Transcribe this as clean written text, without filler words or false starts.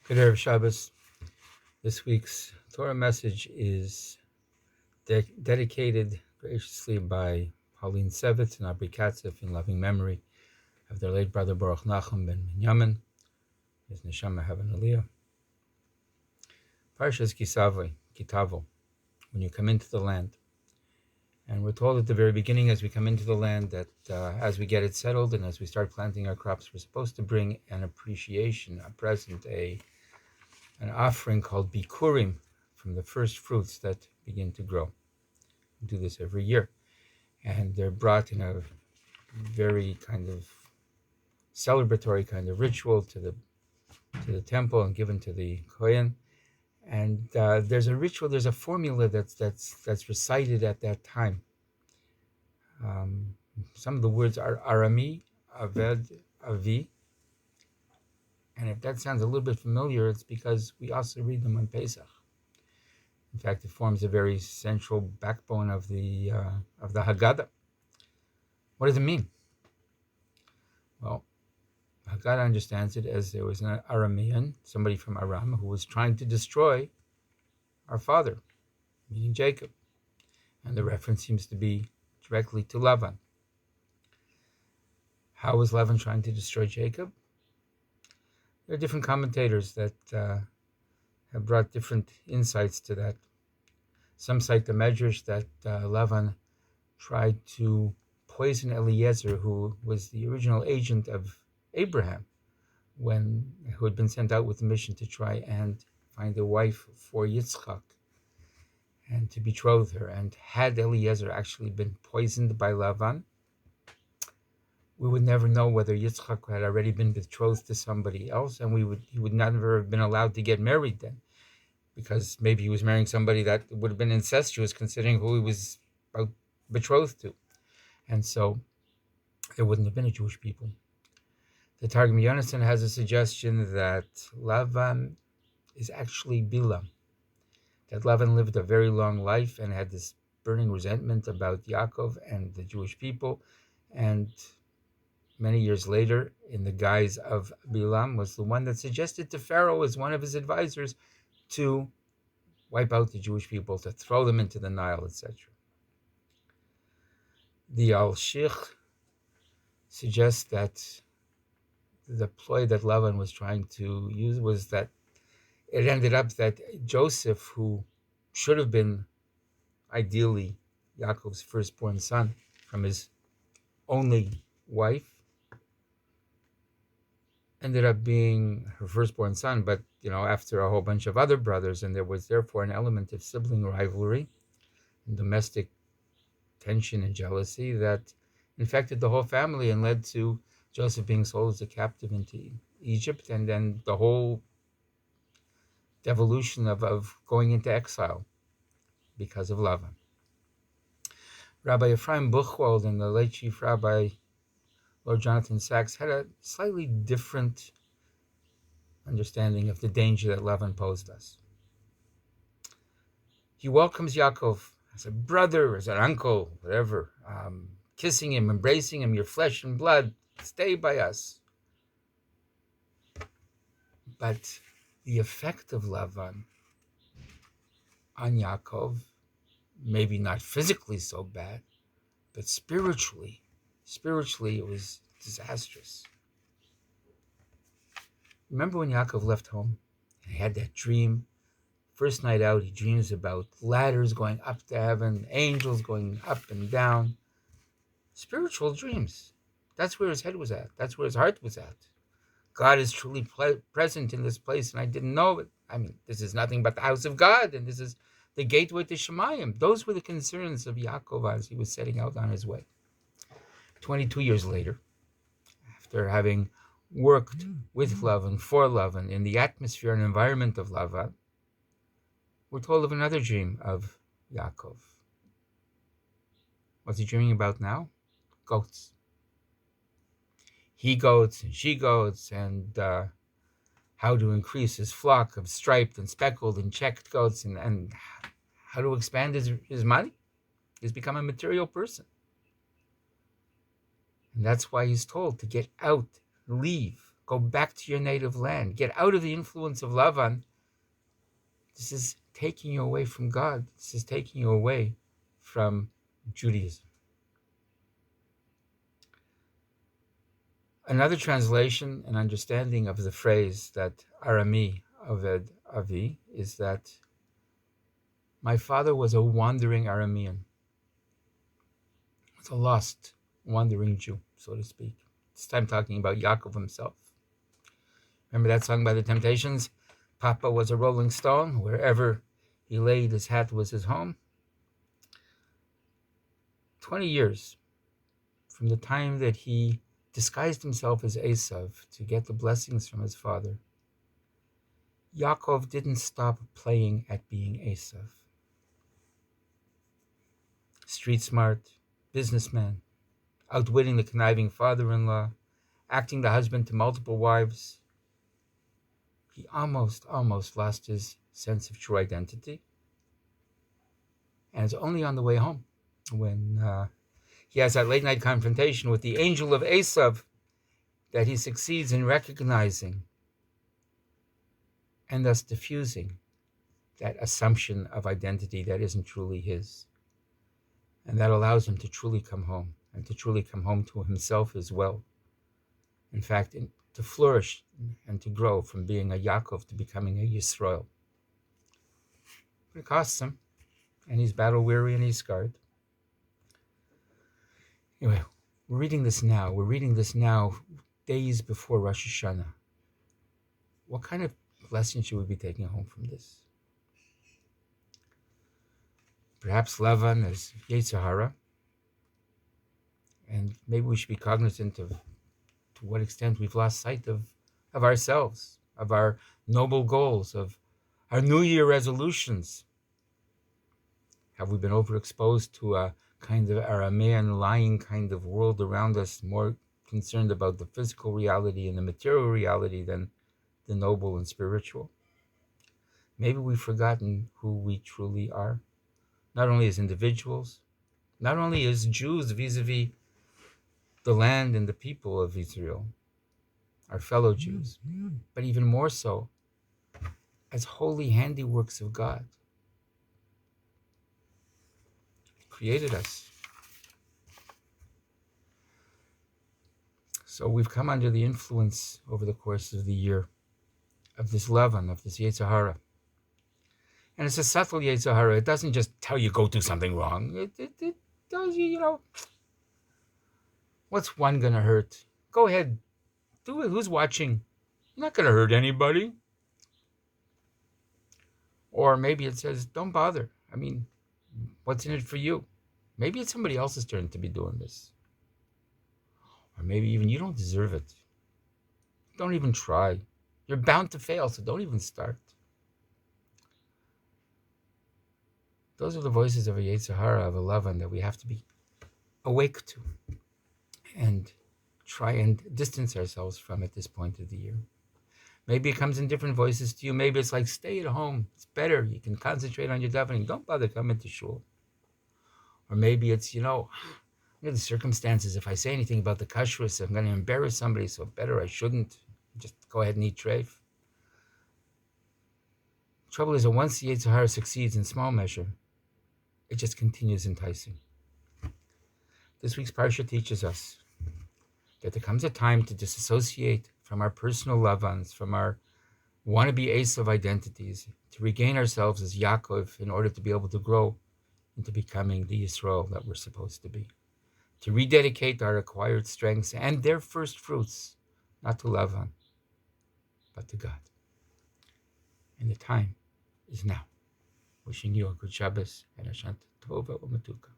Good Erev Shabbos. This week's Torah message is dedicated graciously by Pauline Sevitz and Abri Katzif in loving memory of their late brother Baruch Nachum ben Binyamin, his neshama heaven aliyah. Parshas Tavo, when you come into the land. And we're told at the very beginning as we come into the land that as we get it settled and as we start planting our crops, we're supposed to bring an appreciation, a present, an offering called bikurim from the first fruits that begin to grow. We do this every year. And they're brought in a very kind of celebratory kind of ritual to the temple and given to the Kohen. And there's a ritual, there's a formula that's recited at that time. Some of the words are Arami, Aved, Avi. And if that sounds a little bit familiar, it's because we also read them on Pesach. In fact, it forms a very central backbone of the Haggadah. What does it mean? Well, Haggadah understands it as there was an Aramean, somebody from Aram, who was trying to destroy our father, meaning Jacob. And the reference seems to be directly to Lavan. How was Lavan trying to destroy Jacob? There are different commentators that have brought different insights to that. Some cite the medrash that Lavan tried to poison Eliezer, who was the original agent of Abraham, who had been sent out with the mission to try and find a wife for Yitzchak and to betroth her. And had Eliezer actually been poisoned by Lavan, we would never know whether Yitzchak had already been betrothed to somebody else, and he would never have been allowed to get married then, because maybe he was marrying somebody that would have been incestuous, considering who he was betrothed to. And so there wouldn't have been a Jewish people. The Targum Yonasan has a suggestion that Lavan is actually Bilam, that Lavan lived a very long life and had this burning resentment about Yaakov and the Jewish people, and many years later, in the guise of Bilam, was the one that suggested to Pharaoh as one of his advisors to wipe out the Jewish people, to throw them into the Nile, etc. The Al-Shich suggests that the ploy that Lavan was trying to use was that it ended up that Joseph, who should have been ideally Yaakov's firstborn son from his only wife, ended up being her firstborn son, but after a whole bunch of other brothers, and there was therefore an element of sibling rivalry and domestic tension and jealousy that infected the whole family and led to Joseph being sold as a captive into Egypt, and then the whole devolution of going into exile because of Lavan. Rabbi Ephraim Buchwald and the late Chief Rabbi Lord Jonathan Sachs had a slightly different understanding of the danger that Lavan posed us. He welcomes Yaakov as a brother, as an uncle, whatever, kissing him, embracing him, your flesh and blood, stay by us. But the effect of Lavan on Yaakov, maybe not physically so bad, but spiritually it was disastrous. Remember when Yaakov left home and he had that dream? First night out, he dreams about ladders going up to heaven, angels going up and down. Spiritual dreams. That's where his head was at. That's where his heart was at. God is truly present in this place, and I didn't know it. I mean, this is nothing but the house of God, and this is the gateway to Shemayim. Those were the concerns of Yaakov as he was setting out on his way. 22 years later, after having worked with Lavan, for Lavan, in the atmosphere and environment of Lavan, we're told of another dream of Yaakov. What's he dreaming about now? Goats. He-goats and she-goats, and how to increase his flock of striped and speckled and checked goats, and how to expand his money. He's become a material person. And that's why he's told to get out, leave, Go back to your native land. Get out of the influence of Lavan. This is taking you away from God. This is taking you away from Judaism. Another translation and understanding of the phrase that Arami Aved Avi is that my father was a wandering Aramean. It's a lost, wandering Jew, so to speak. This time talking about Yaakov himself. Remember that song by the Temptations? Papa was a rolling stone. Wherever he laid his hat was his home. 20 years from the time that he disguised himself as Esav to get the blessings from his father, Yaakov didn't stop playing at being Esav. Street smart, businessman, outwitting the conniving father-in-law, acting the husband to multiple wives. He almost lost his sense of true identity. And it's only on the way home when he has that late night confrontation with the angel of Esav that he succeeds in recognizing and thus diffusing that assumption of identity that isn't truly his. And that allows him to truly come home, and to truly come home to himself as well. In fact, to flourish and to grow from being a Yaakov to becoming a Yisrael. But it costs him, and he's battle-weary and he's scarred. Anyway, we're reading this now. We're reading this now days before Rosh Hashanah. What kind of lesson should we be taking home from this? Perhaps Lavan is Yetzer Hara, and maybe we should be cognizant of to what extent we've lost sight of ourselves, of our noble goals, of our New Year resolutions. Have we been overexposed to a kind of Aramean lying kind of world around us, more concerned about the physical reality and the material reality than the noble and spiritual? Maybe we've forgotten who we truly are, not only as individuals, not only as Jews vis-a-vis the land and the people of Israel, our fellow Jews, but even more so as holy handiworks of God. He created us. So we've come under the influence over the course of the year of this Lavan, of this Yetzer Hara. And it's a subtle Yetzer Hara. It doesn't just tell you go do something wrong. It tells you, what's one going to hurt? Go ahead. Do it. Who's watching? You're not going to hurt anybody. Or maybe it says, don't bother. I mean, what's in it for you? Maybe it's somebody else's turn to be doing this. Or maybe even you don't deserve it. Don't even try. You're bound to fail, so don't even start. Those are the voices of a Yetzer Hara, of a Lavan, that we have to be awake to and try and distance ourselves from at this point of the year. Maybe it comes in different voices to you. Maybe it's like, stay at home. It's better. You can concentrate on your davening. Don't bother coming to shul. Or maybe it's, the circumstances. If I say anything about the kashrus, I'm going to embarrass somebody, so better I shouldn't. Just go ahead and eat treif. Trouble is that once the Yetzer Hara succeeds in small measure, it just continues enticing. This week's parsha teaches us that there comes a time to disassociate from our personal Lavans, from our wannabe Esav identities, to regain ourselves as Yaakov in order to be able to grow into becoming the Yisrael that we're supposed to be. To rededicate our acquired strengths and their first fruits, not to Lavan, but to God. And the time is now. Wishing you a good Shabbos and a Shant Tova Umatuka.